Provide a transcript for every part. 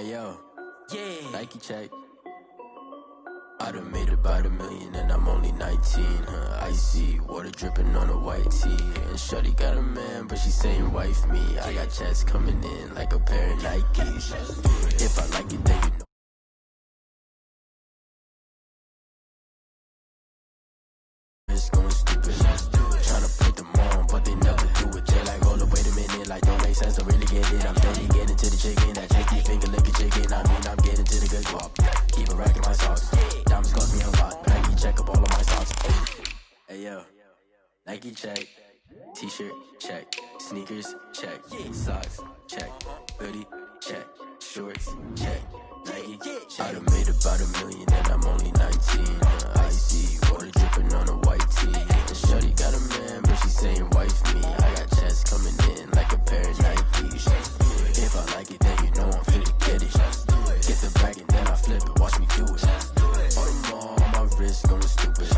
Hey yo, Nike check. I done made about $1 million and I'm only 19. Icy water dripping on a white tee. And shorty got a man, but she saying wife me. I got chats coming in like a pair of Nikes. If I like it, then you know. It's going stupid. Tryna put them on, but they never do it. They like, hold up, wait a minute, like don't make sense to really get it. I'm steady getting to the chicken, that tricky finger licking chicken. I mean, I'm getting to the good guap. Keep a rack in my socks. Diamonds cost me a lot. Nike check up all of my socks. Hey yo, Nike check. T-shirt check. Sneakers check. Socks check. Hoodie check. Shorts check. Nike I done made about $1 million and I'm only 19. Icy water dripping on a white tee. And shorty got a man, but she saying wife me. I got chats coming in like a pair of Nikes. If I like it, then you know I'm fit to get it. Get the bag and then I flip it. Watch me do it. All them all on my wrist going stupid.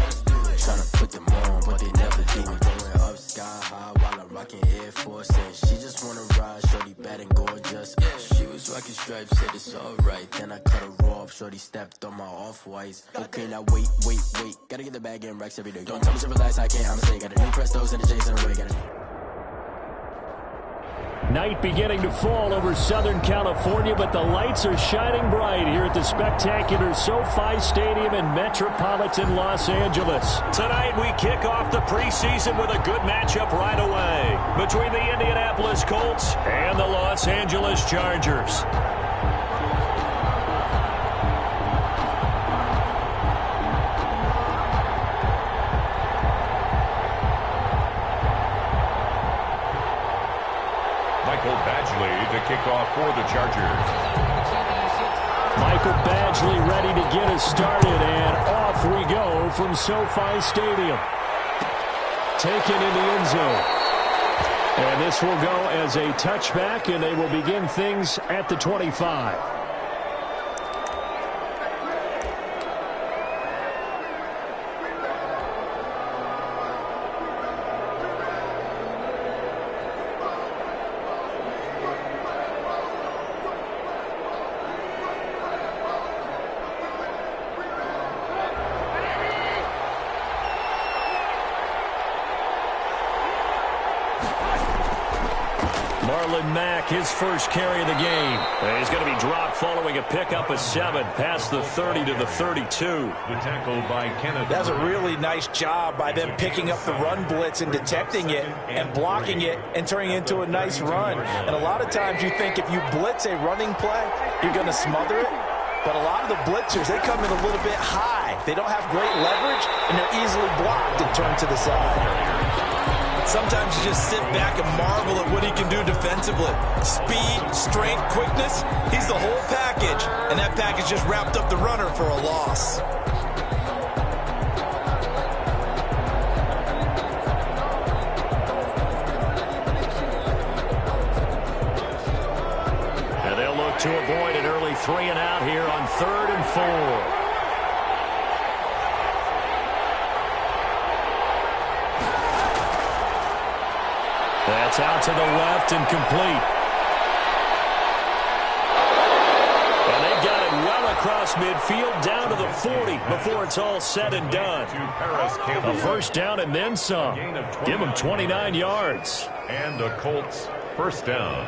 Tryna put them on, but they never do it. Going up sky high while I'm rocking Air Force. And she just wanna ride, shorty bad and gorgeous. She was rocking stripes, said it's alright. Then I cut her off, shorty stepped on my off-whites. Okay, now wait. Gotta get the bag and racks every day. Don't tell me to relax, I can't, I'ma say. Got a new Prestos and a Jason away. Got a Night beginning to fall over Southern California, but the lights are shining bright here at the spectacular SoFi Stadium in metropolitan Los Angeles. Tonight we kick off the preseason with a good matchup right away between the Indianapolis Colts and the Los Angeles Chargers. To kick off for the Chargers. Michael Badgley ready to get us started, and off we go from SoFi Stadium. Taken in the end zone. And this will go as a touchback, and they will begin things at the 25. His first carry of the game. He's going to be dropped following a pickup of 7 past the 30 to the 32. The tackle by Kenneth. That's a really nice job by them picking up the run blitz and detecting it and blocking it and turning it into a nice run. And a lot of times you think if you blitz a running play, you're going to smother it. But a lot of the blitzers, they come in a little bit high. They don't have great leverage, and they're easily blocked and turned to the side. Sometimes you just sit back and marvel at what he can do defensively. Speed, strength, quickness, he's the whole package. And that package just wrapped up the runner for a loss. And they'll look to avoid an early 3 and out here on 3rd and 4. That's out to the left and complete. And they've got it well across midfield down to the 40 before it's all said and done. A first down and then some. Give them 29 yards. And the Colts first down.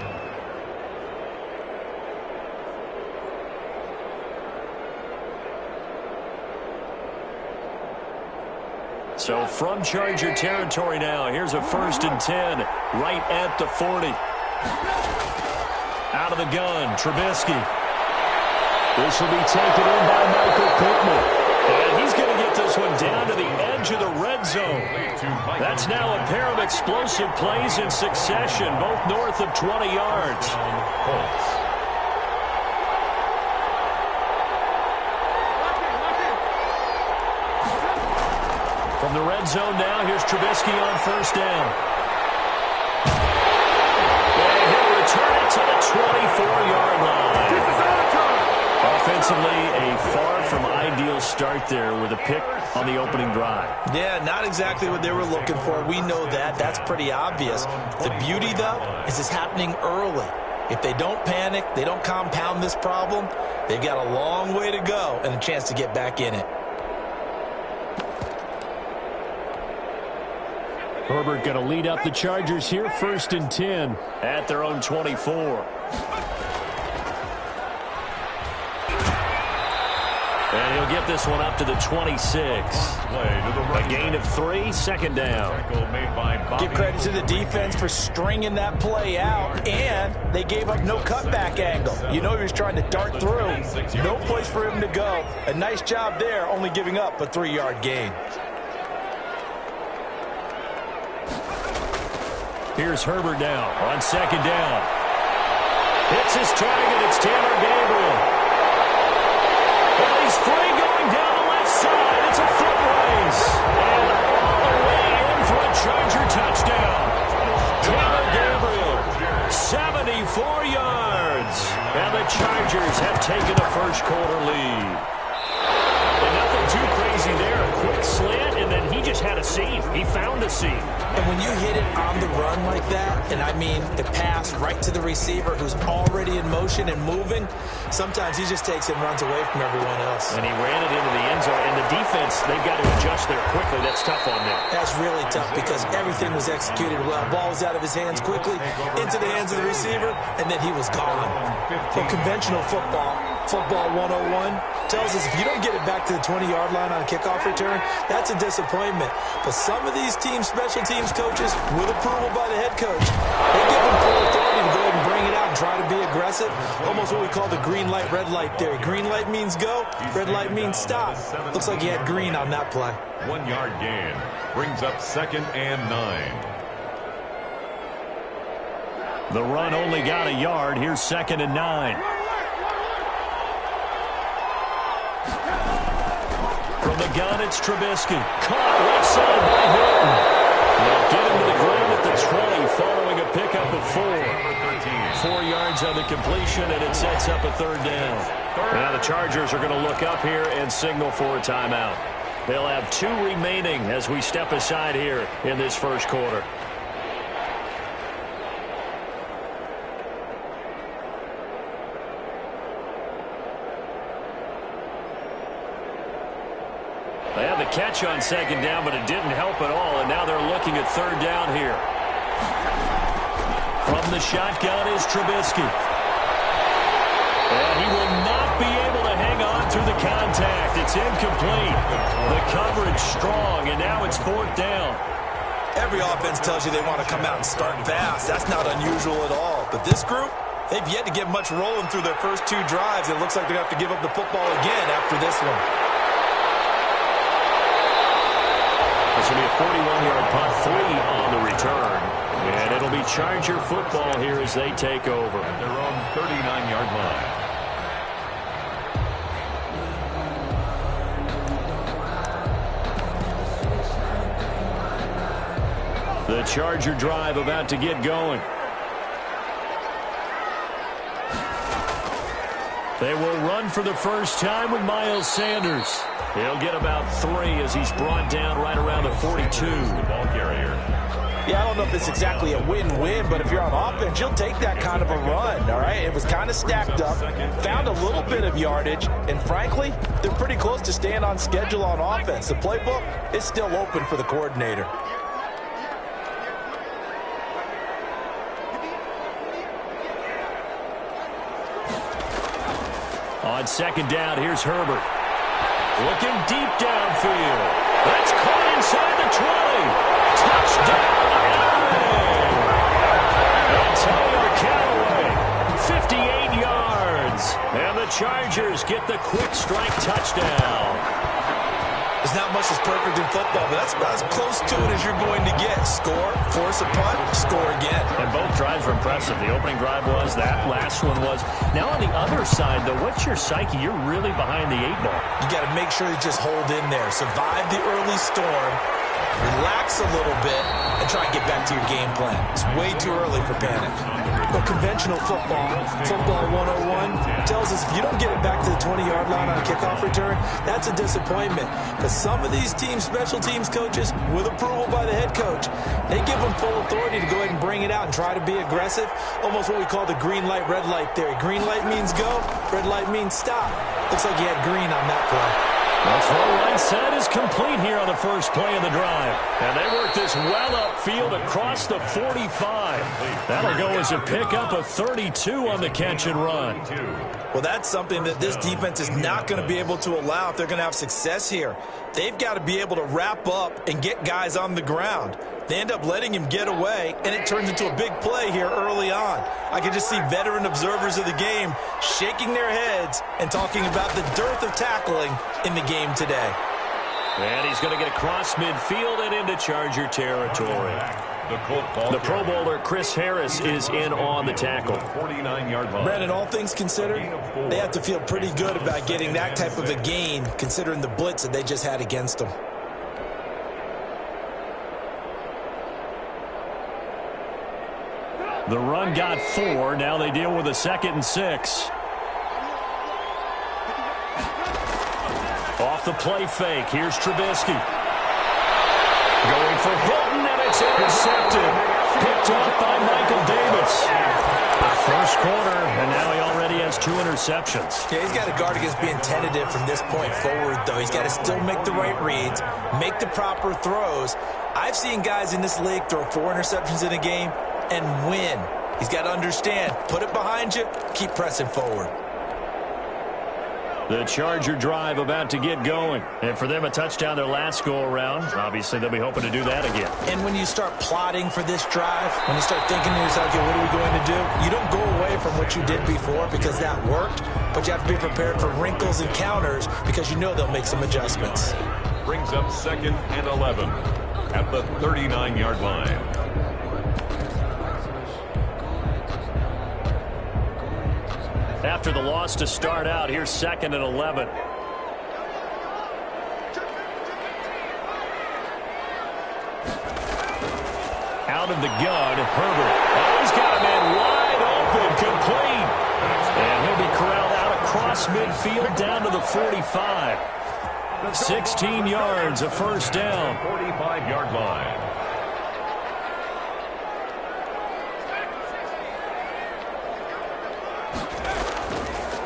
So from Charger territory now, here's a 1st and 10 right at the 40. Out of the gun, Trubisky. This will be taken in by Michael Pittman. And he's going to get this one down to the edge of the red zone. That's now a pair of explosive plays in succession, both north of 20 yards. From the red zone now, here's Trubisky on first down. And he'll return it to the 24-yard line. Offensively, a far from ideal start there with a pick on the opening drive. Yeah, not exactly what they were looking for. We know that. That's pretty obvious. The beauty, though, is it's happening early. If they don't panic, they don't compound this problem, they've got a long way to go and a chance to get back in it. Herbert going to lead up the Chargers here, 1st and 10 at their own 24. And he'll get this one up to the 26. A gain of 3, 2nd down. Give credit to the defense for stringing that play out, and they gave up no cutback angle. You know he was trying to dart through. No place for him to go. A nice job there, only giving up a 3-yard gain. Here's Herbert now on 2nd down. Hits his target. It's Taylor Gabriel. Well, he's free going down the left side. It's a foot race. And all the way in for a Charger touchdown. Taylor Gabriel, 74 yards. And the Chargers have taken a first-quarter lead. And nothing too crazy there. A quick slant, and then he just had a seam. He found a seam. And when you hit it on the run like that, and I mean the pass right to the receiver who's already in motion and moving, sometimes he just takes it and runs away from everyone else. And he ran it into the end zone. And the defense, they've got to adjust there quickly. That's tough on them. That's really tough because everything was executed well. Ball was out of his hands quickly, into the hands of the receiver, and then he was gone. Well, conventional football 101, tells us if you don't get it back to the 20-yard line on a kickoff return, that's a disappointment. But some of these teams, special teams coaches, with approval by the head coach, they give them full authority to go ahead and bring it out and try to be aggressive. Almost what we call the green light, red light theory. Green light means go, red light means stop. Looks like he had green on that play. 1-yard gain brings up 2nd and 9. The run only got a yard. Here's 2nd and 9. From the gun, it's Trubisky. Caught left side by Hilton. They'll get him to the ground at the 20 following a pickup of 4. 4 yards on the completion, and it sets up a 3rd down. Now the Chargers are going to look up here and signal for a timeout. They'll have 2 remaining as we step aside here in this first quarter. They had the catch on 2nd down, but it didn't help at all, and now they're looking at 3rd down here. From the shotgun is Trubisky. And he will not be able to hang on through the contact. It's incomplete. The coverage strong, and now it's 4th down. Every offense tells you they want to come out and start fast. That's not unusual at all. But this group, they've yet to get much rolling through their first 2 drives. It looks like they're going to have to give up the football again after this one. This will be a 41-yard punt, 3 on the return. And it'll be Charger football here as they take over. At their own 39-yard line. The Charger drive about to get going. They will run for the first time with Miles Sanders. He'll get about 3 as he's brought down right around the 42. The ball carrier. Yeah, I don't know if it's exactly a win-win, but if you're on offense, you'll take that kind of a run, all right? It was kind of stacked up, found a little bit of yardage, and frankly, they're pretty close to staying on schedule on offense. The playbook is still open for the coordinator. On 2nd down, here's Herbert. Looking deep downfield. That's caught inside the 20. Touchdown, Antonio Callaway. 58 yards. And the Chargers get the quick strike touchdown. There's not much that's perfect in football, but that's about as close to it as you're going to get. Score, force a punt, score again. And both drives were impressive. The opening drive was, that last one was. Now on the other side, though, what's your psyche? You're really behind the 8 ball. You got to make sure you just hold in there. Survive the early storm, relax a little bit, and try and get back to your game plan. It's way too early for panic. Well, conventional football 101, tells us if you don't get it back to the 20-yard line on a kickoff return, that's a disappointment. But some of these special teams coaches, with approval by the head coach, they give them full authority to go ahead and bring it out and try to be aggressive. Almost what we call the green light, red light theory. Green light means go, red light means stop. Looks like he had green on that play. The throw right side is complete here on the first play of the drive. And they work this well upfield across the 45. That'll go as a pickup of 32 on the catch and run. Well, that's something that this defense is not going to be able to allow if they're going to have success here. They've got to be able to wrap up and get guys on the ground. They end up letting him get away, and it turns into a big play here early on. I can just see veteran observers of the game shaking their heads and talking about the dearth of tackling in the game today. And he's going to get across midfield and into Charger territory. The Pro Bowler Chris Harris is in on the tackle. 49-yard line. Brandon, all things considered, they have to feel pretty good about getting that type of a gain considering the blitz that they just had against them. The run got 4. Now they deal with a 2nd and 6. Off the play fake. Here's Trubisky. Going for Hilton, and it's intercepted. Picked off by Michael Davis. First quarter, and now he already has 2 interceptions. Yeah, he's got to guard against being tentative from this point forward, though. He's got to still make the right reads, make the proper throws. I've seen guys in this league throw 4 interceptions in a game and win. He's got to understand, put it behind you, keep pressing forward. The Charger drive about to get going. And for them, a touchdown their last go-around. Obviously, they'll be hoping to do that again. And when you start plotting for this drive, when you start thinking to yourself, okay, what are we going to do? You don't go away from what you did before because that worked, but you have to be prepared for wrinkles and counters because you know they'll make some adjustments. Brings up 2nd and 11 at the 39-yard line. After the loss to start out, here's 2nd and 11. Out of the gun, Herbert. Oh, he's got a man wide open, complete. And he'll be corralled out across midfield down to the 45. 16 yards, a first down. 45-yard line.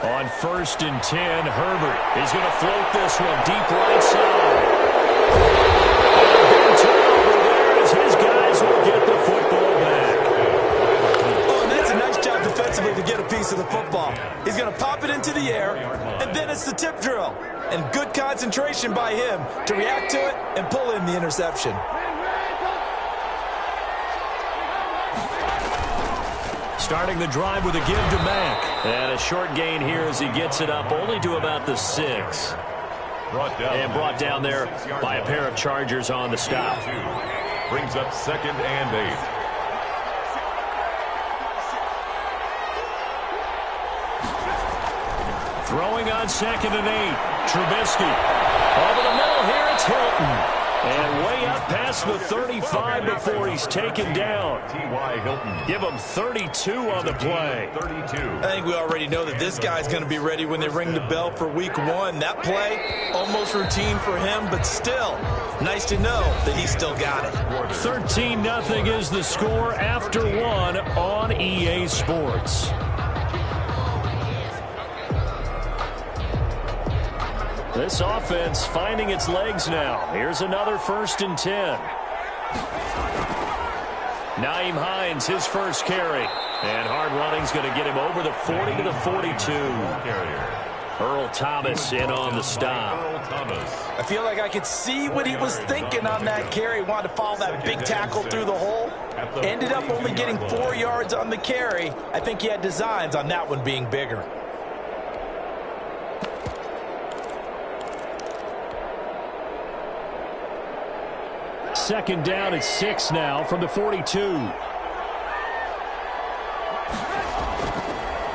On 1st and 10, Herbert. He's going to float this one deep right side. Big turnover there as his guys will get the football back. Oh, and that's a nice job defensively to get a piece of the football. He's going to pop it into the air, and then it's the tip drill. And good concentration by him to react to it and pull in the interception. Starting the drive with a give to Mack. And a short gain here as he gets it up only to about the 6. Brought down there by a pair of Chargers on the stop. Brings up 2nd and 8. Throwing on 2nd and 8. Trubisky. Over the middle here, it's Hilton. And way up past the 35 before he's taken down. T.Y. Hilton. Give him 32 on the play. 32. I think we already know that this guy's going to be ready when they ring the bell for week 1. That play, almost routine for him, but still, nice to know that he's still got it. 13-0 is the score after 1 on EA Sports. This offense finding its legs now. Here's another 1st and 10. Nyheim Hines, his first carry. And hard running's going to get him over the 40 to the 42. Earl Thomas in on the stop. I feel like I could see what he was thinking on that carry. Wanted to follow that big tackle through the hole. Ended up only getting 4 yards on the carry. I think he had designs on that one being bigger. Second down at 6 now from the 42.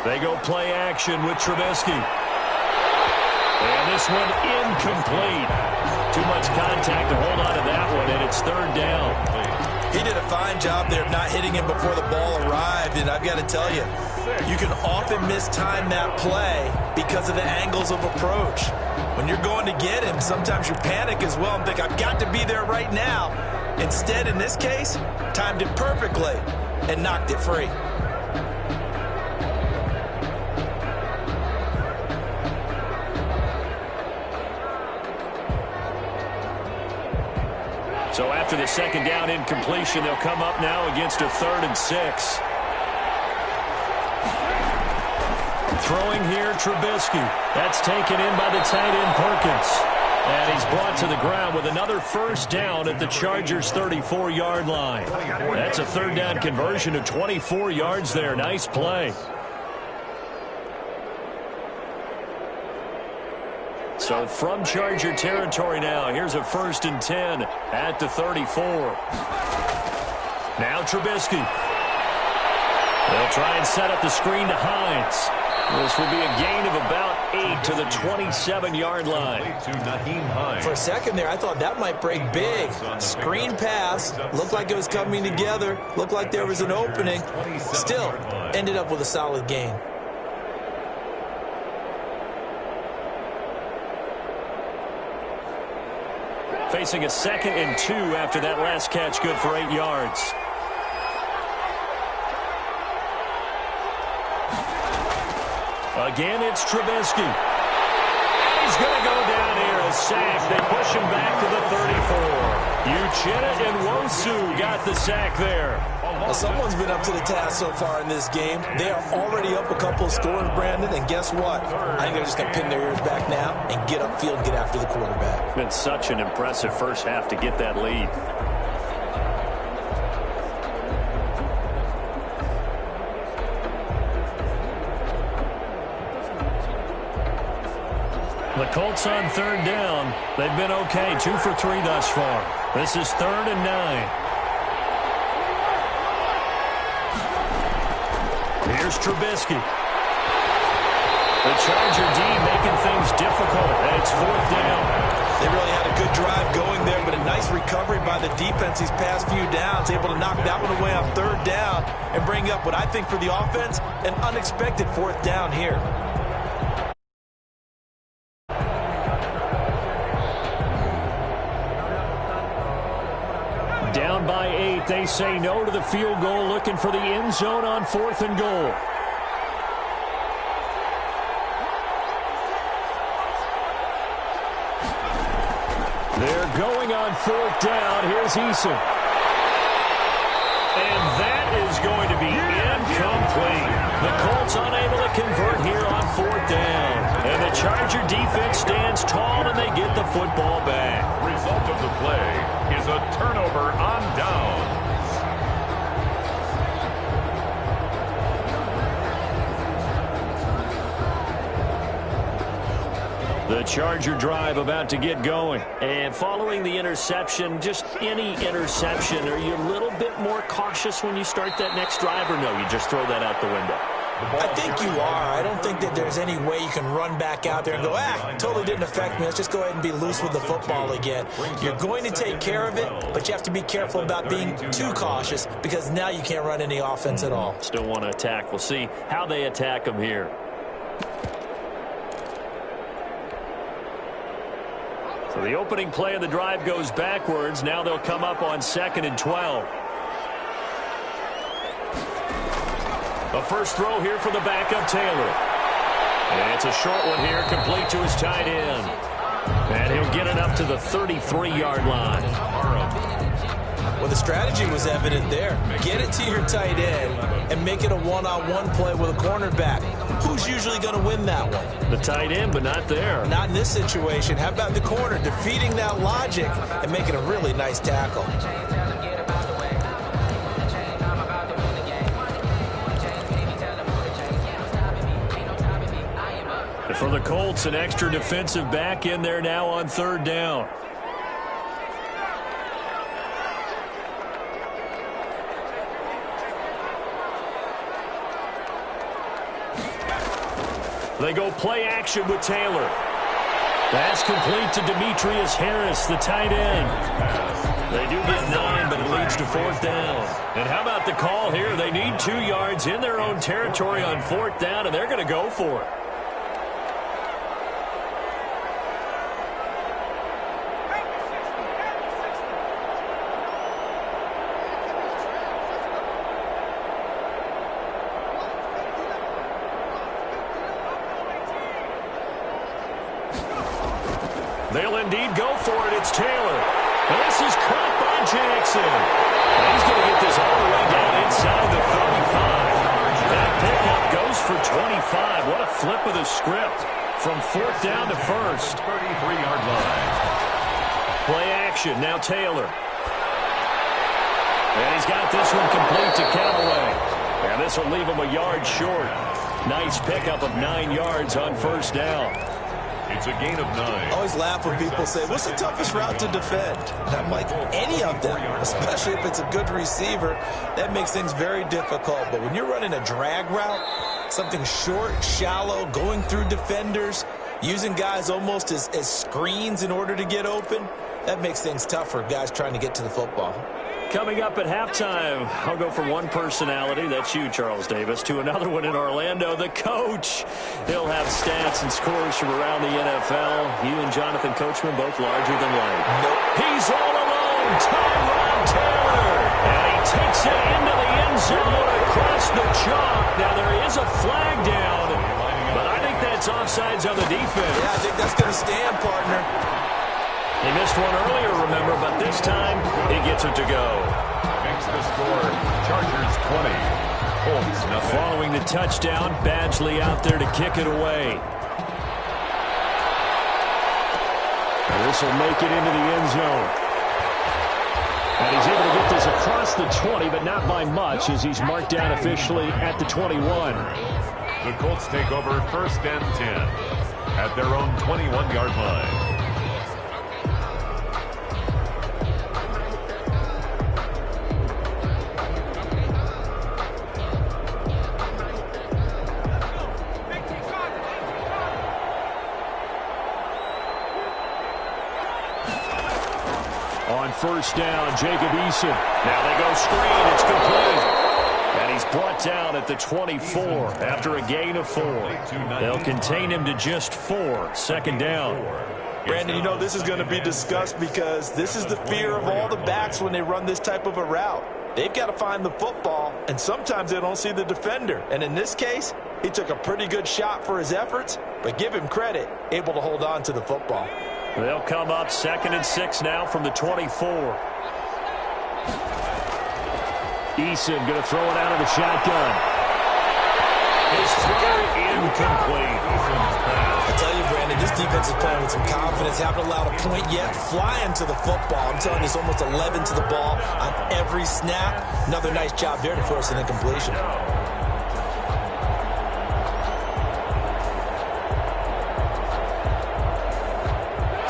They go play action with Trubisky. And this one incomplete. Too much contact to hold on to that one, and it's 3rd down. He did a fine job there of not hitting him before the ball arrived, and I've got to tell you, You can often mistime that play because of the angles of approach. When you're going to get him, sometimes you panic as well and think, I've got to be there right now. Instead, in this case, timed it perfectly and knocked it free. So after the second down incompletion, they'll come up now against a 3rd and 6. Throwing here, Trubisky. That's taken in by the tight end, Perkins. And he's brought to the ground with another first down at the Chargers' 34-yard line. That's a 3rd down conversion of 24 yards there. Nice play. So from Charger territory now, here's a 1st and 10 at the 34. Now Trubisky. They'll try and set up the screen to Hines. This will be a gain of about 8 to the 27-yard line. For a second there, I thought that might break big. Screen pass. Looked like it was coming together. Looked like there was an opening. Still, ended up with a solid gain. Facing a 2nd and 2 after that last catch, good for 8 yards. Again, it's Trubisky. He's going to go down here, a sack. They push him back to the 34. Uchenna and Nwosu got the sack there. Well, someone's been up to the task so far in this game. They are already up a couple of scores, Brandon, and guess what? I think they're just going to pin their ears back now and get upfield and get after the quarterback. It's been such an impressive first half to get that lead. The Colts on 3rd down. They've been okay, 2 for 3 thus far. This is 3rd and 9. Here's Trubisky. The Charger D making things difficult, and it's 4th down. They really had a good drive going there, but a nice recovery by the defense these past few downs, able to knock that one away on 3rd down and bring up what I think for the offense, an unexpected 4th down here. Down by 8, they say no to the field goal, looking for the end zone on 4th and goal. They're going on 4th down. Here's Eason. And that is going to be incomplete. The Colts unable to convert here on 4th down. And the Charger defense stands tall and they get the football back. Result of the play is a turnover on downs. The Charger drive about to get going. And following the interception, just any interception, are you a little bit more cautious when you start that next drive, or no, you just throw that out the window? I think you are. I don't think that there's any way you can run back out there and go, totally didn't affect me. Let's just go ahead and be loose with the football again. You're going to take care of it, but you have to be careful about being too cautious because now you can't run any offense at all. Still want to attack. We'll see how they attack them here. So the opening play of the drive goes backwards. Now they'll come up on 2nd and 12. A first throw here for the backup, Taylor. And it's a short one here, complete to his tight end. And he'll get it up to the 33-yard line. Well, the strategy was evident there. Get it to your tight end and make it a one-on-one play with a cornerback. Who's usually going to win that one? The tight end, but not there. Not in this situation. How about the corner defeating that logic and making a really nice tackle? For the Colts, an extra defensive back in there now on 3rd down. They go play action with Taylor. That's complete to Demetrius Harris, the tight end. They do get 9, but it leads to 4th down. And how about the call here? They need 2 yards in their own territory on 4th down, and they're going to go for it. They'll indeed go for it. It's Taylor. And this is caught by Jackson. And he's going to get this all the way down inside the 35. That pickup goes for 25. What a flip of the script from 4th down to 1st. 33-yard line. Play action. Now Taylor. And he's got this one complete to Callaway. And this will leave him a yard short. Nice pickup of 9 yards on 1st down. It's a gain of 9. I always laugh when people say, what's the toughest route to defend? And I'm like, any of them, especially if it's a good receiver, that makes things very difficult. But when you're running a drag route, something short, shallow, going through defenders, using guys almost as screens in order to get open, that makes things tough for guys trying to get to the football. Coming up at halftime, I'll go from one personality, that's you, Charles Davis, to another one in Orlando, the coach. He'll have stats and scores from around the NFL. You and Jonathan Coachman both larger than life. Nope. He's all alone, Tyrod Taylor. And he takes it into the end zone across the chalk. Now there is a flag down, but I think that's offsides on the defense. Yeah, I think that's going to stand, partner. He missed one earlier, remember, but this time he gets it to go. Makes the score. Chargers 20. Colts nothing. Following the touchdown, Badgley out there to kick it away. And this will make it into the end zone. And he's able to get this across the 20, but not by much, as he's marked down officially at the 21. The Colts take over 1st and 10 at their own 21-yard line. On 1st down, Jacob Eason. Now they go screen. It's complete. And he's brought down at the 24 after a gain of 4. They'll contain him to just 4. 2nd down. Brandon, you know this is going to be discussed because this is the fear of all the backs when they run this type of a route. They've got to find the football, and sometimes they don't see the defender. And in this case, he took a pretty good shot for his efforts, but give him credit, able to hold on to the football. They'll come up 2nd and 6 now from the 24. Eason going to throw it out of the shotgun. His throw incomplete. I tell you, Brandon, this defense is playing with some confidence. Haven't allowed a point yet. Flying to the football. I'm telling you, it's almost 11 to the ball on every snap. Another nice job there to force an incompletion.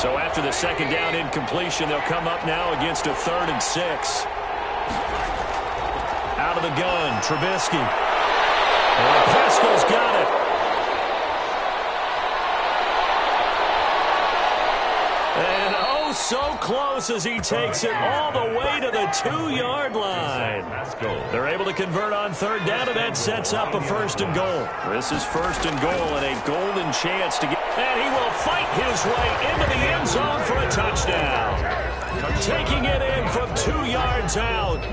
So after the 2nd down incompletion, they'll come up now against a 3rd and 6. Out of the gun, Trubisky. And Pascal's got it. And oh, so close as he takes it all the way to the 2-yard line. They're able to convert on 3rd down, and that sets up a 1st and goal. This is 1st and goal and a golden chance to get... And he will fight his way into the end zone for a touchdown. Taking it in from 2 yards out.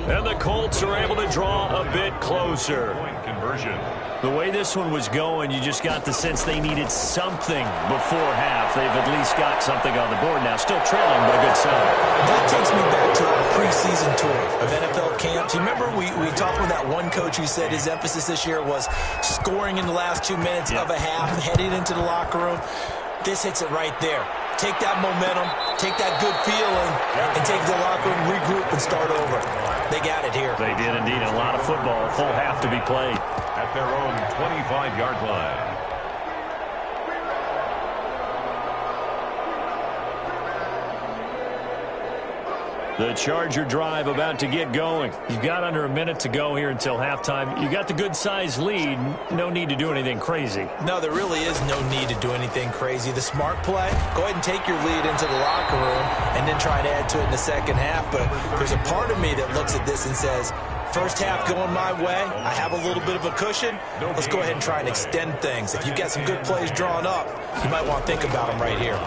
And the Colts are able to draw a bit closer. Point conversion. The way this one was going, you just got the sense they needed something before half. They've at least got something on the board now. Still trailing, but a good sign. That takes me back to our preseason tour of NFL camps. You remember we talked with that one coach who said his emphasis this year was scoring in the last 2 minutes of a half, heading into the locker room. This hits it right there. Take that momentum, take that good feeling, and take the locker room, regroup, and start over. They got it here. They did indeed. A lot of football, a full half to be played. At their own 25-yard line. The Charger drive about to get going. You've got under a minute to go here until halftime. You got the good-sized lead. No need to do anything crazy. No, there really is no need to do anything crazy. The smart play, go ahead and take your lead into the locker room and then try and add to it in the second half. But there's a part of me that looks at this and says, first half going my way, I have a little bit of a cushion. Let's go ahead and try and extend things. If you've got some good plays drawn up, you might want to think about them right here.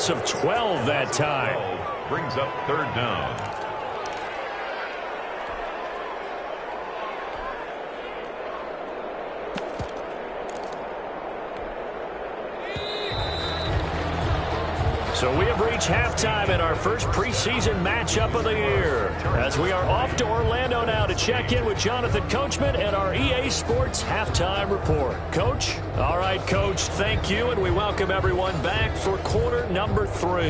Of 12 that time. Brings up third down. So we have reached halftime in our first preseason matchup of the year, as we are off to Orlando now to check in with Jonathan Coachman and our EA Sports Halftime Report. Coach? All right, Coach, thank you, and we welcome everyone back for quarter number 3.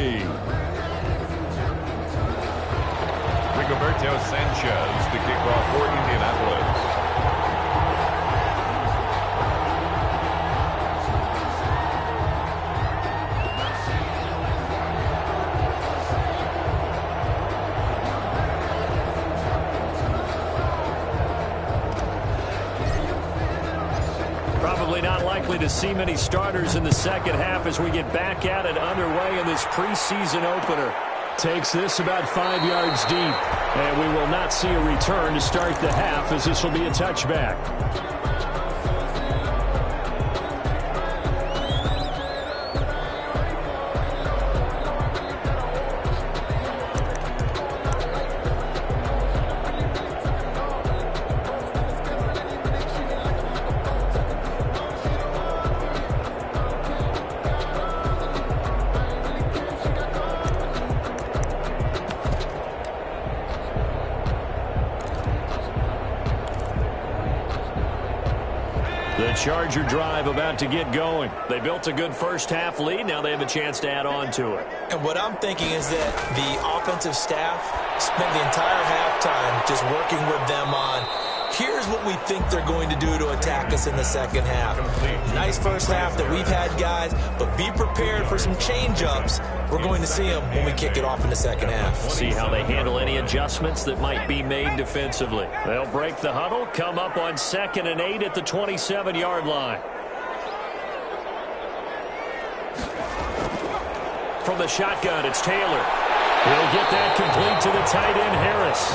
Rigoberto Sanchez to kick off for Indianapolis. Not likely to see many starters in the second half as we get back at it underway in this preseason opener. Takes this about 5 yards deep, and we will not see a return to start the half as this will be a touchback. Charger drive about to get going. They built a good first half lead. Now they have a chance to add on to it. And what I'm thinking is that the offensive staff spent the entire halftime just working with them on, here's what we think they're going to do to attack us in the second half. Nice first half that we've had, guys, but be prepared for some change-ups. We're going to see them when we kick it off in the second half. See how they handle any adjustments that might be made defensively. They'll break the huddle, come up on 2nd and 8 at the 27-yard line. From the shotgun, it's Taylor. He'll get that complete to the tight end, Harris.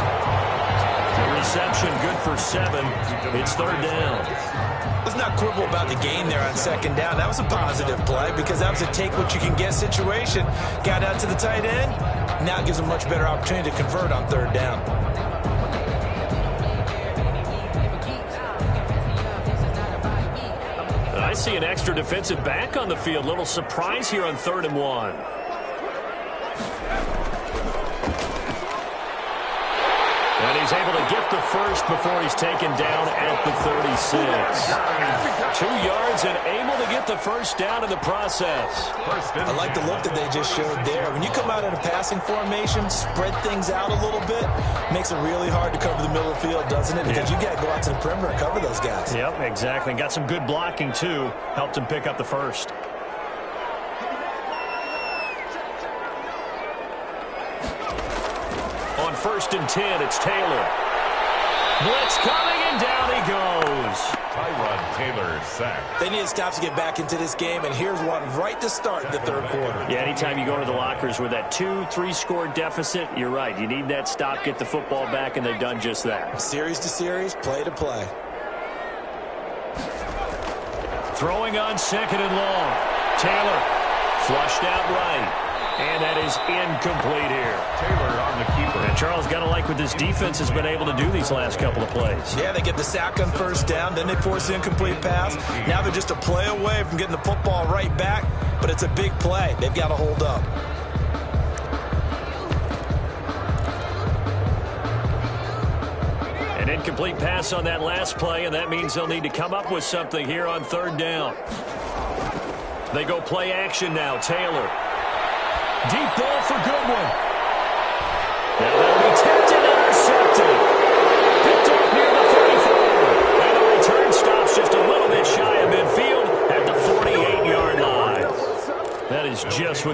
The reception good for 7. It's third down. Let's not quibble about the gain there on second down. That was a positive play because that was a take-what-you-can-get situation. Got out to the tight end. Now it gives them a much better opportunity to convert on third down. I see an extra defensive back on the field. Little surprise here on 3rd and 1. And he's able to get the first before he's taken down at the 36. 2 yards and able to get the first down in the process. I like the look that they just showed there. When you come out in a passing formation, spread things out a little bit, makes it really hard to cover the middle of the field, doesn't it? Because you got to go out to the perimeter and cover those guys. Yep, exactly. Got some good blocking, too. Helped him pick up the first. On 1st and 10, it's Taylor. Blitz coming, and down he goes. Tyrod Taylor sacked. They need to stop to get back into this game, and here's one right to start the third quarter. Yeah, anytime you go to the lockers with that 2-3 score deficit, you're right. You need that stop, get the football back, and they've done just that. Series to series, play to play. Throwing on 2nd and long. Taylor flushed out right. And that is incomplete here. Taylor on the keeper. And Charles, got to like what this defense has been able to do these last couple of plays. Yeah, they get the sack on first down, then they force the incomplete pass. Now they're just a play away from getting the football right back, but it's a big play. They've got to hold up. An incomplete pass on that last play, and that means they'll need to come up with something here on 3rd down. They go play action now. Taylor. Deep ball for Goodwin. Now that'll be tipped and intercepted. Picked up near the 34. And the return stops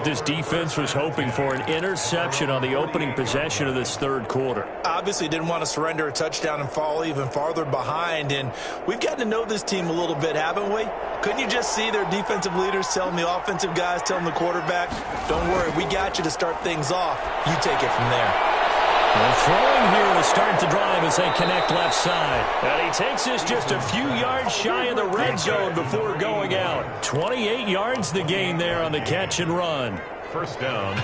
like this defense was hoping for an interception on the opening possession of this third quarter. Obviously didn't want to surrender a touchdown and fall even farther behind. And we've gotten to know this team a little bit, haven't we? Couldn't you just see their defensive leaders telling the offensive guys, telling the quarterback, don't worry, we got you to start things off. You take it from there. Well, throwing here to start the drive as they connect left side. And he takes this just a few yards shy of the red zone before going out. 28 yards the gain there on the catch and run. First down.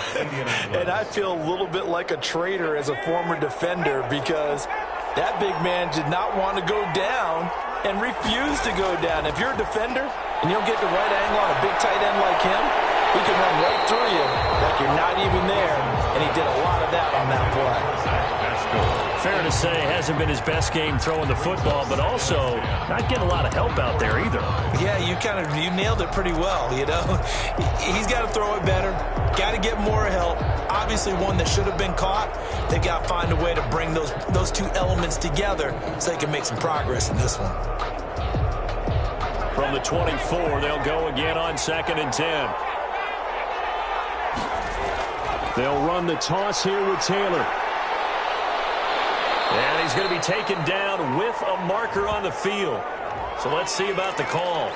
And I feel a little bit like a traitor as a former defender because that big man did not want to go down and refused to go down. If you're a defender and you don't get the right angle on a big tight end like him, he can run right through you like you're not even there, and he did a lot of that on that play. Fair to say, hasn't been his best game throwing the football, but also not getting a lot of help out there either. Yeah, you nailed it pretty well, you know. He's got to throw it better, got to get more help. Obviously one that should have been caught. They've got to find a way to bring those two elements together so they can make some progress in this one. From the 24, they'll go again on 2nd and 10. They'll run the toss here with Taylor. And he's going to be taken down with a marker on the field. So let's see about the call.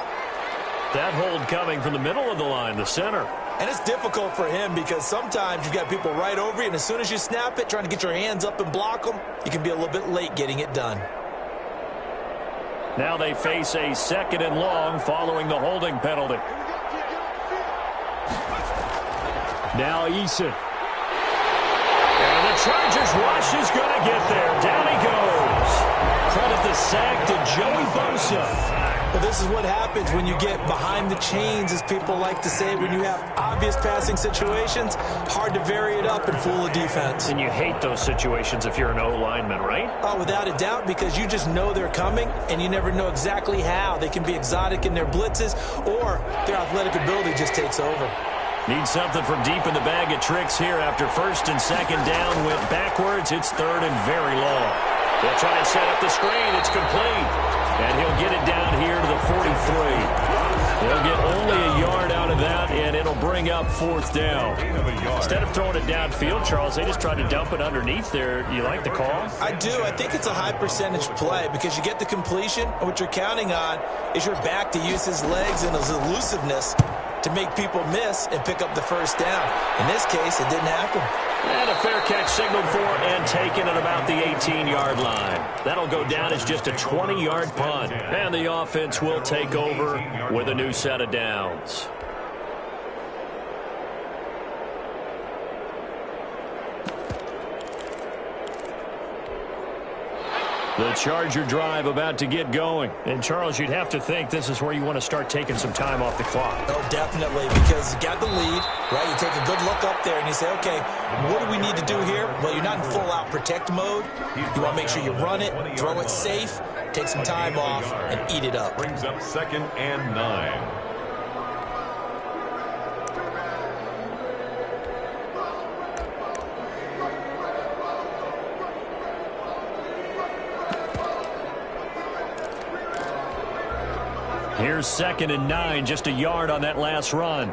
That hold coming from the middle of the line, the center. And it's difficult for him because sometimes you've got people right over you, and as soon as you snap it, trying to get your hands up and block them, you can be a little bit late getting it done. Now they face a 2nd and long following the holding penalty. Now Eason. And the Chargers rush is going to get there. Down he goes. Credit the sack to Joey Bosa. Well, this is what happens when you get behind the chains, as people like to say, when you have obvious passing situations. Hard to vary it up and fool a defense. And you hate those situations if you're an O-lineman, right? Oh, without a doubt, because you just know they're coming, and you never know exactly how. They can be exotic in their blitzes, or their athletic ability just takes over. Need something from deep in the bag of tricks here after 1st and 2nd down went backwards. It's 3rd and very long. They'll try and set up the screen. It's complete. And he'll get it down here to the 43. They'll get only a yard out of that, and it'll bring up 4th down. Instead of throwing it downfield, Charles, they just tried to dump it underneath there. You like the call? I do. I think it's a high percentage play because you get the completion, and what you're counting on is your back to use his legs and his elusiveness to make people miss and pick up the 1st down. In this case, it didn't happen. And a fair catch signaled for and taken at about the 18-yard line. That'll go down as just a 20-yard punt. And the offense will take over with a new set of downs. The Charger drive about to get going. And, Charles, you'd have to think this is where you want to start taking some time off the clock. Oh, definitely, because you got the lead, right? You take a good look up there and you say, okay, what do we need to do here? Well, you're not in full-out protect mode. You want to make sure you run it, throw it safe, take some time off, and eat it up. Brings up 2nd and 9. Here's 2nd and 9, just a yard on that last run.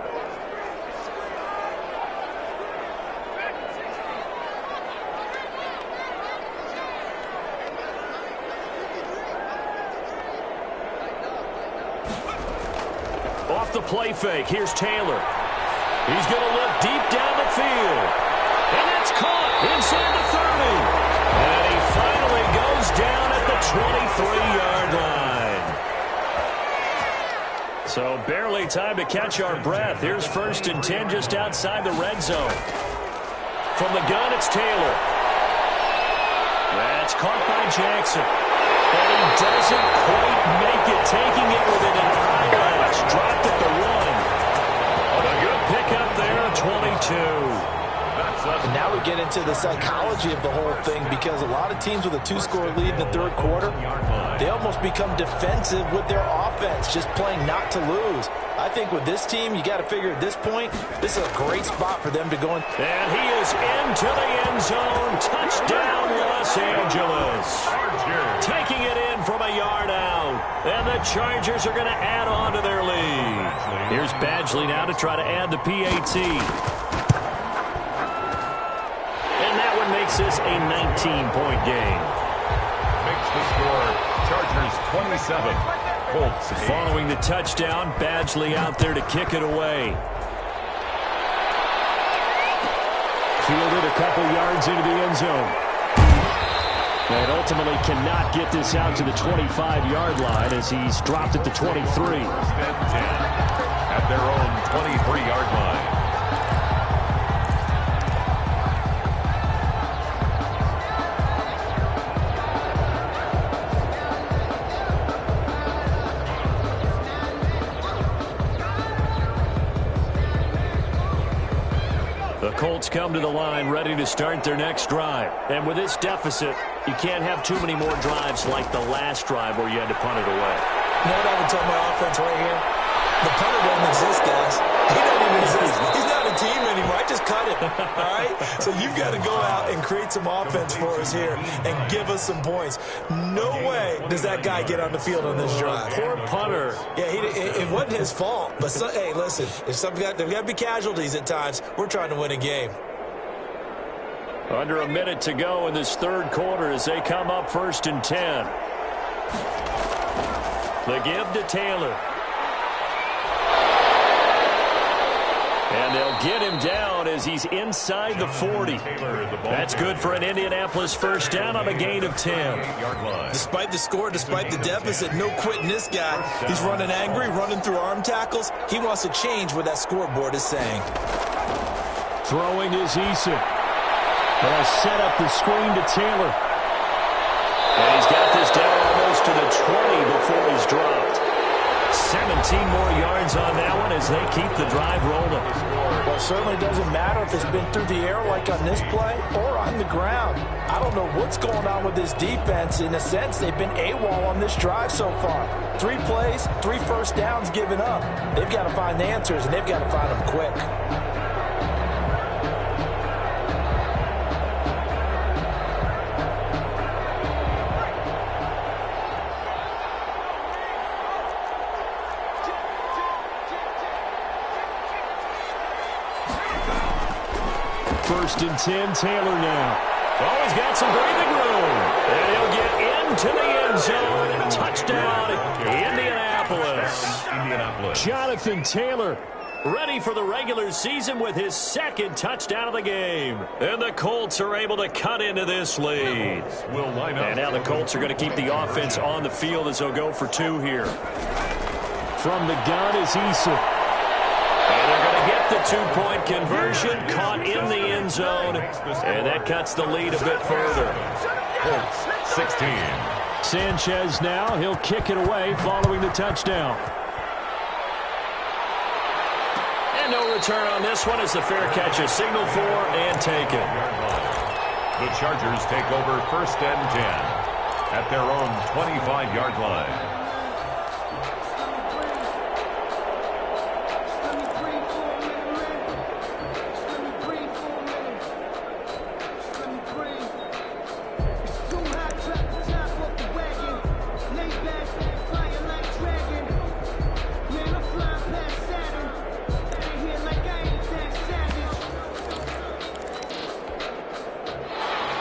Off the play fake, here's Taylor. He's going to look deep down the field. And it's caught inside the 30. And he finally goes down at the 23-yard line. So barely time to catch our breath. Here's 1st and 10 just outside the red zone. From the gun, it's Taylor. That's caught by Jackson. And he doesn't quite make it, taking it within an eyelash. Dropped at the 1. But a good pickup there, 22. And now we get into the psychology of the whole thing because a lot of teams with a 2-score lead in the 3rd quarter, they almost become defensive with their offense, just playing not to lose. I think with this team, you got to figure at this point, this is a great spot for them to go in. And he is into the end zone. Touchdown, Los Angeles. Taking it in from a yard out. And the Chargers are going to add on to their lead. Here's Badgley now to try to add the PAT. And that one makes this a 19-point game. Makes the score Chargers 27, Colts 8. Following the touchdown, Badgley out there to kick it away. Fielded a couple yards into the end zone. And ultimately cannot get this out to the 25-yard line as he's dropped at the 23. First and 10 at their own 23-yard line. The Colts come to the line ready to start their next drive. And with this deficit, you can't have too many more drives like the last drive where you had to punt it away. You know what I would tell my offense right here? The punter doesn't exist, guys. He doesn't even exist. He's not a team anymore. I just cut him, all right? So you've got to go out and create some offense for us here and give us some points. No way does that guy get on the field on this drive. Poor punter. Yeah, it wasn't his fault. But, hey, listen, there's got to be casualties at times. We're trying to win a game. Under a minute to go in this third quarter as they come up 1st and 10. The give to Taylor. And they'll get him down as he's inside the 40. That's good for an Indianapolis first down on a gain of 10. Despite the score, despite the deficit, no quitting this guy. He's running angry, running through arm tackles. He wants to change what that scoreboard is saying. Throwing is Eason. They'll set up the screen to Taylor. And he's got this down almost to the 20 before he's dropped. 17 more yards on that one as they keep the drive rolling. Well, it certainly doesn't matter if it's been through the air like on this play or on the ground. I don't know what's going on with this defense. In a sense, they've been AWOL on this drive so far. 3 plays, 3 first downs given up. They've got to find the answers, and they've got to find them quick. First and 10, Taylor now. Oh, he's got some breathing room. And he'll get into the end zone. Touchdown, Indianapolis. Jonathan Taylor. Ready for the regular season with his second touchdown of the game. And the Colts are able to cut into this lead. And now the Colts are going to keep the offense on the field as they'll go for 2 here. From the gun is Eason. And they're going to get the 2-point conversion, caught in the end zone, and that cuts the lead a bit further. Colts 16. Sanchez now, he'll kick it away following the touchdown. And no return on this one as the fair catch is signaled for and taken. The Chargers take over 1st and 10 at their own 25-yard line.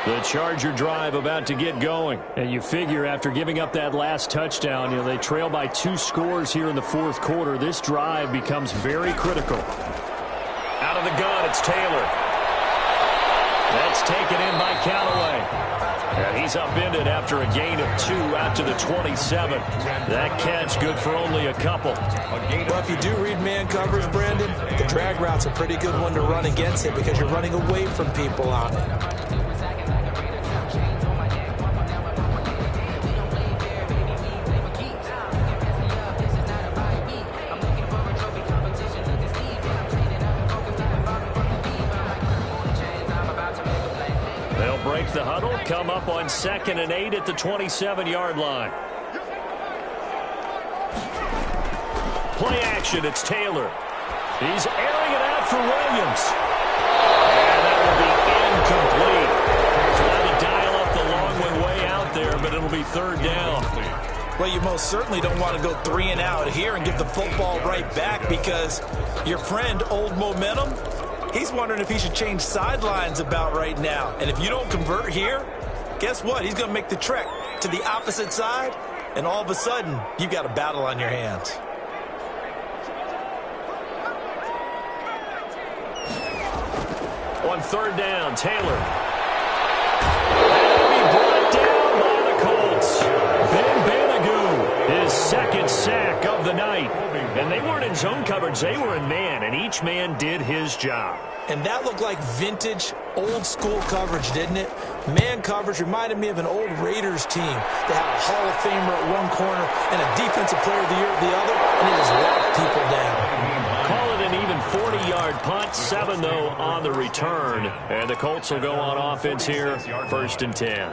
The Charger drive about to get going. And you figure after giving up that last touchdown, they trail by 2 scores here in the 4th quarter. This drive becomes very critical. Out of the gun, it's Taylor. That's taken in by Callaway. And he's upended after a gain of 2 out to the 27. That catch good for only a couple. Well, if you do read man covers, Brandon, the drag route's a pretty good one to run against it because you're running away from people on it. Break the huddle, come up on 2nd and 8 at the 27-yard line. Play action, it's Taylor. He's airing it out for Williams. And that will be incomplete. Trying to dial up the long one way out there, but it'll be 3rd down. Well, you most certainly don't want to go 3 and out here and give the football right back, because your friend, Old Momentum, he's wondering if he should change sidelines about right now. And if you don't convert here, guess what? He's going to make the trek to the opposite side, and all of a sudden, you've got a battle on your hands. On third down, Taylor. And he brought down by the Colts. Ben Banagoo, his second sack of the night. And they weren't in zone coverage, they were in man, and each man did his job. And that looked like vintage, old-school coverage, didn't it? Man coverage reminded me of an old Raiders team. They had a Hall of Famer at one corner and a Defensive Player of the Year at the other, and they just locked people down. Call it an even 40-yard punt, 7, though, on the return. And the Colts will go on offense here, 1st and 10.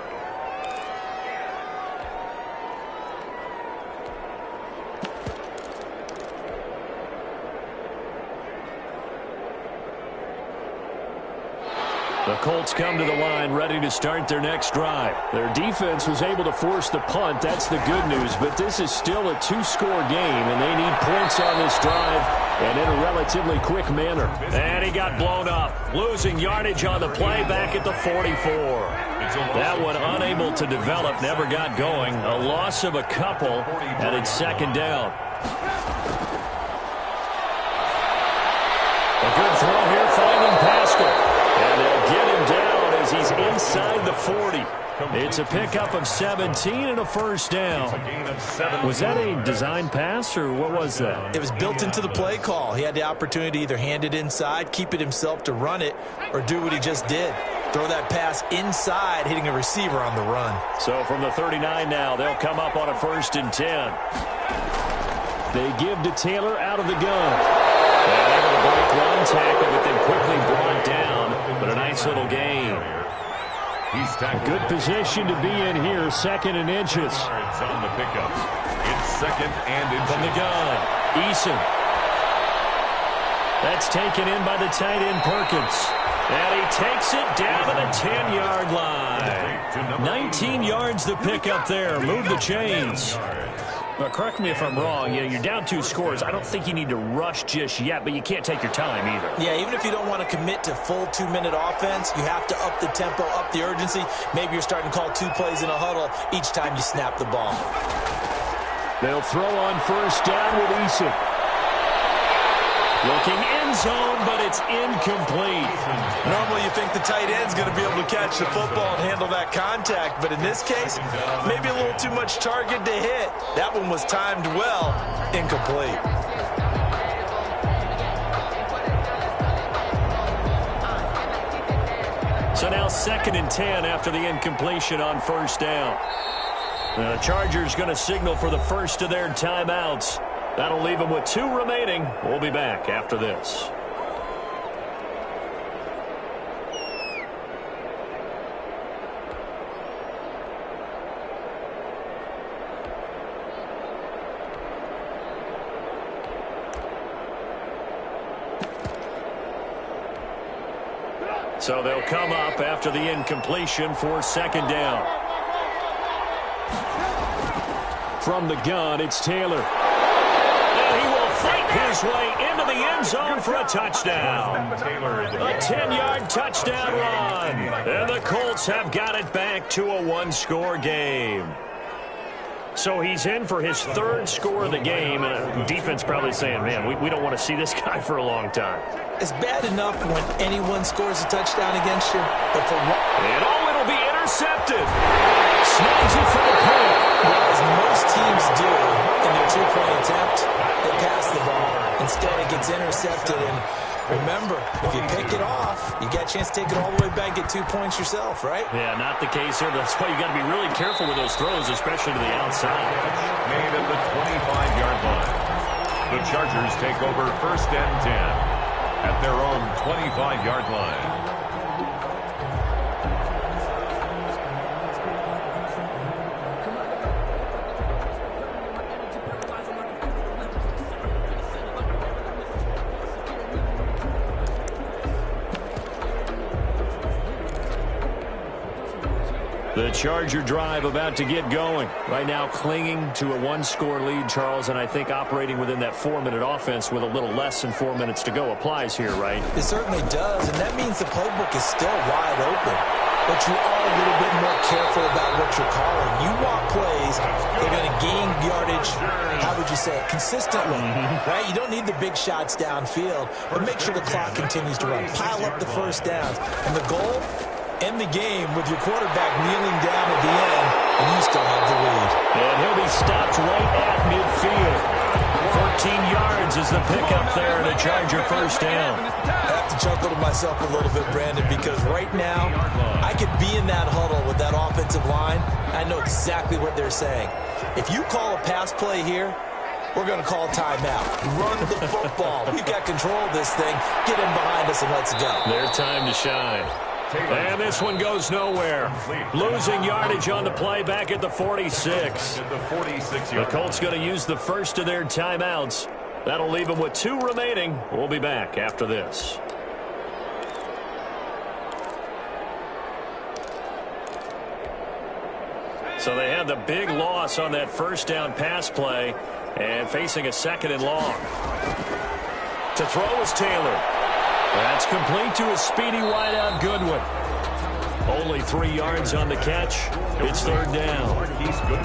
The Colts come to the line ready to start their next drive. Their defense was able to force the punt. That's the good news. But this is still a 2-score game, and they need points on this drive and in a relatively quick manner. And he got blown up, losing yardage on the play back at the 44. That one unable to develop, never got going. A loss of a couple, and it's 2nd down. A good throw here, finding Pascal. And they'll get him down as he's inside the 40. It's a pickup of 17 and a 1st down. Was that a design pass, or what was that? It was built into the play call. He had the opportunity to either hand it inside, keep it himself to run it, or do what he just did. Throw that pass inside, hitting a receiver on the run. So from the 39 now, they'll come up on a 1st and 10. They give to Taylor out of the gun. And able to break one tackle, but then quickly brought down. But a nice little gain. A good position to be in here, 2nd and inches. On the pickup. It's 2nd and inches. From the gun, Eason. That's taken in by the tight end Perkins. And he takes it down to the 10-yard line. 19 yards the pickup there. Move the chains. But correct me if I'm wrong, you're down 2 scores. I don't think you need to rush just yet, but you can't take your time either. Yeah, even if you don't want to commit to full 2-minute offense, you have to up the tempo, up the urgency. Maybe you're starting to call 2 plays in a huddle each time you snap the ball. They'll throw on 1st down with Eason. Looking end zone, but it's incomplete. Normally you think the tight end's going to be able to catch the football and handle that contact, but in this case, maybe a little too much target to hit. That one was timed well, incomplete. So now 2nd and 10 after the incompletion on 1st down. The Chargers going to signal for the first of their timeouts. That'll leave them with 2 remaining. We'll be back after this. So they'll come up after the incompletion for 2nd down. From the gun, it's Taylor. And he will fight his way into the end zone for a touchdown. A 10-yard touchdown run. And the Colts have got it back to a 1-score game. So he's in for his 3rd score of the game, and defense probably saying, man, we don't want to see this guy for a long time. It's bad enough when anyone scores a touchdown against you, but for and it'll be intercepted. Snags it for the point. Well, as most teams do in their 2-point attempt, they pass the ball. Instead, it gets intercepted, and remember, if you pick it off, you get a chance to take it all the way back, get 2 points yourself, right? Yeah, not the case here. That's why you got to be really careful with those throws, especially to the outside. Made at the 25-yard line. The Chargers take over 1st and 10 at their own 25-yard line. The Charger drive about to get going. Right now clinging to a one-score lead, Charles, and I think operating within that 4-minute offense with a little less than 4 minutes to go applies here, right? It certainly does, and that means the playbook is still wide open. But you are a little bit more careful about what you're calling. You want plays, they're going to gain yardage, how would you say it, consistently, right? You don't need the big shots downfield, but make sure the clock continues to run. Pile up the first downs. And the goal, end the game with your quarterback kneeling down at the end, and you still have the lead. And he'll be stopped right at midfield. 14 yards is the pickup there, and a Charger first down. I have to chuckle to myself a little bit, Brandon, because right now I could be in that huddle with that offensive line. I know exactly what they're saying. If you call a pass play here, we're going to call timeout. Run the football. We've got control of this thing. Get in behind us and let's go. Their time to shine. And this one goes nowhere. Losing yardage on the play back at the 46. The Colts going to use the first of their timeouts. That'll leave them with 2 remaining. We'll be back after this. So they had the big loss on that first down pass play and facing a 2nd and long. To throw is Taylor. That's complete to a speedy wideout Goodwin. Only 3 yards on the catch. It's 3rd down.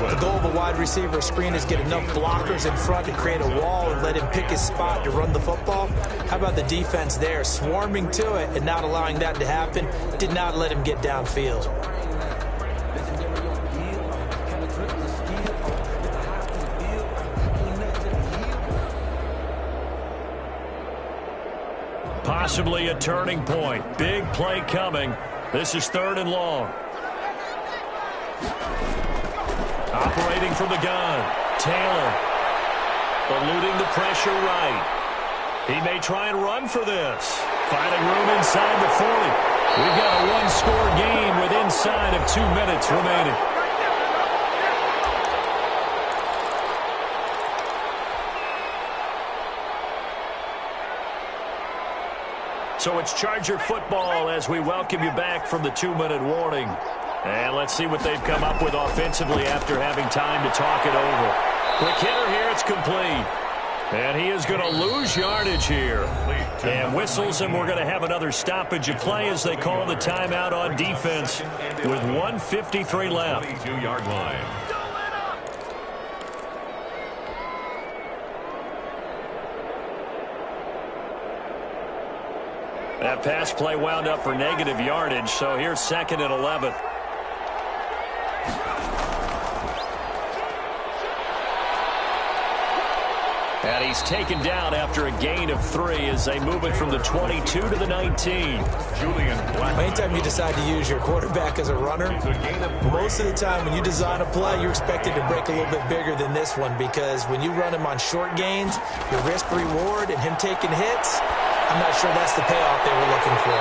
The goal of a wide receiver screen is get enough blockers in front to create a wall and let him pick his spot to run the football. How about the defense there, swarming to it and not allowing that to happen? Did not let him get downfield. Possibly a turning point. Big play coming. This is 3rd and long. Operating from the gun. Taylor. Eluding the pressure right. He may try and run for this. Finding room inside the 40. We've got a one-score game with inside of 2 minutes remaining. So it's Charger football as we welcome you back from the 2-minute warning. And let's see what they've come up with offensively after having time to talk it over. Quick hitter here, it's complete. And he is going to lose yardage here. And whistles, and we're going to have another stoppage of play as they call the timeout on defense with 1:53 left. 22-yard line. That pass play wound up for negative yardage, so here's 2nd and 11. And he's taken down after a gain of 3 as they move it from the 22 to the 19. Anytime you decide to use your quarterback as a runner, most of the time when you design a play, you're expected to break a little bit bigger than this one, because when you run him on short gains, your risk-reward and him taking hits, I'm not sure that's the payoff they were looking for.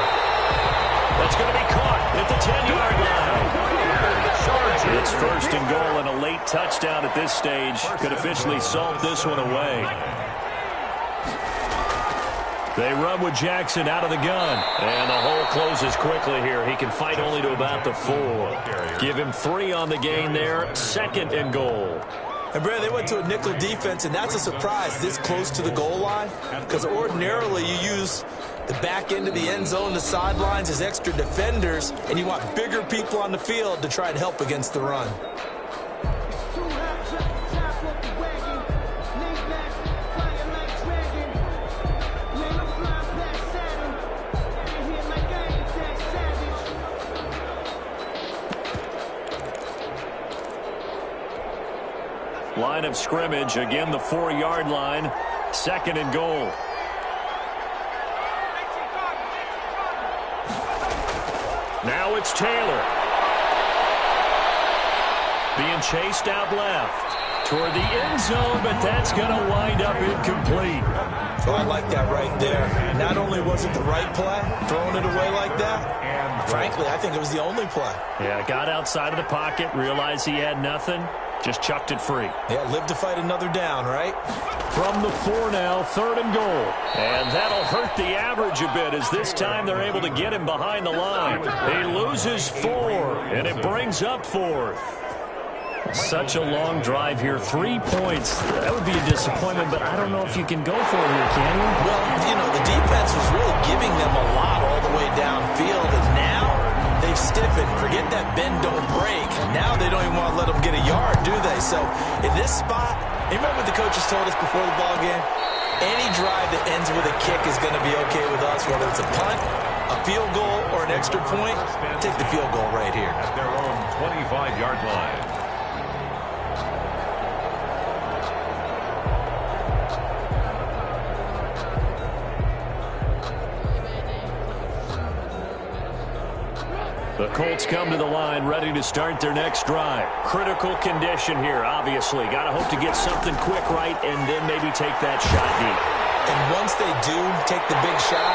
That's going to be caught at the 10-yard line. It's 1st and goal, and a late touchdown at this stage could officially salt this one away. They run with Jackson out of the gun, and the hole closes quickly here. He can fight only to about the 4. Give him 3 on the gain there, 2nd and goal. And, Brad, they went to a nickel defense, and that's a surprise this close to the goal line, because ordinarily you use the back end of the end zone, the sidelines as extra defenders, and you want bigger people on the field to try and help against the run. Line of scrimmage, again the 4-yard line, 2nd and goal. Now it's Taylor. Being chased out left toward the end zone, but that's going to wind up incomplete. Oh, I like that right there. Not only was it the right play, throwing it away like that, frankly, I think it was the only play. Yeah, got outside of the pocket, realized he had nothing, Just chucked it free. Yeah, live to fight another down, right? From the 4 now, 3rd and goal. And that'll hurt the average a bit as this time they're able to get him behind the line. He loses 4, and it brings up 4th. Such a long drive here. 3 points. That would be a disappointment, but I don't know if you can go for it here, can you? Well, you know, the defense was really giving them a lot all the way downfield, and now they've stiffened. Forget that bend, don't break. Now they don't even want to let them get a yard, do they? So in this spot, you remember what the coaches told us before the ball game? Any drive that ends with a kick is going to be okay with us, whether it's a punt, a field goal, or an extra point. Take the field goal right here. At their own 25-yard line. The Colts come to the line ready to start their next drive. Critical condition here, obviously. Got to hope to get something quick right and then maybe take that shot deep. And once they do take the big shot,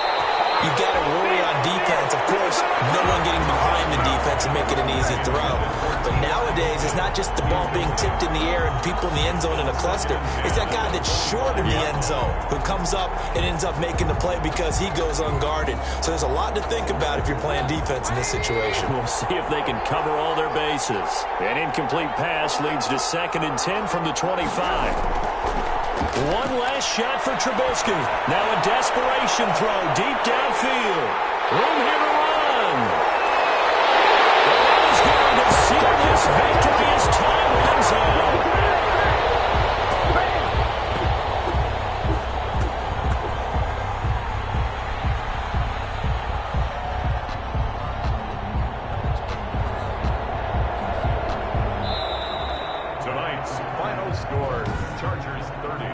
you got to worry on defense. Of course, no one getting behind the defense and making an easy throw. But nowadays, it's not just the ball being tipped in the air and people in the end zone in a cluster. It's that guy that's short in the end zone who comes up and ends up making the play because he goes unguarded. So there's a lot to think about if you're playing defense in this situation. We'll see if they can cover all their bases. An incomplete pass leads to 2nd and 10 from the 25. One last shot for Trubisky. Now a desperation throw deep downfield. Room here to run. And he's going to seal this victory as time runs out. Tonight's final score, Chargers 30,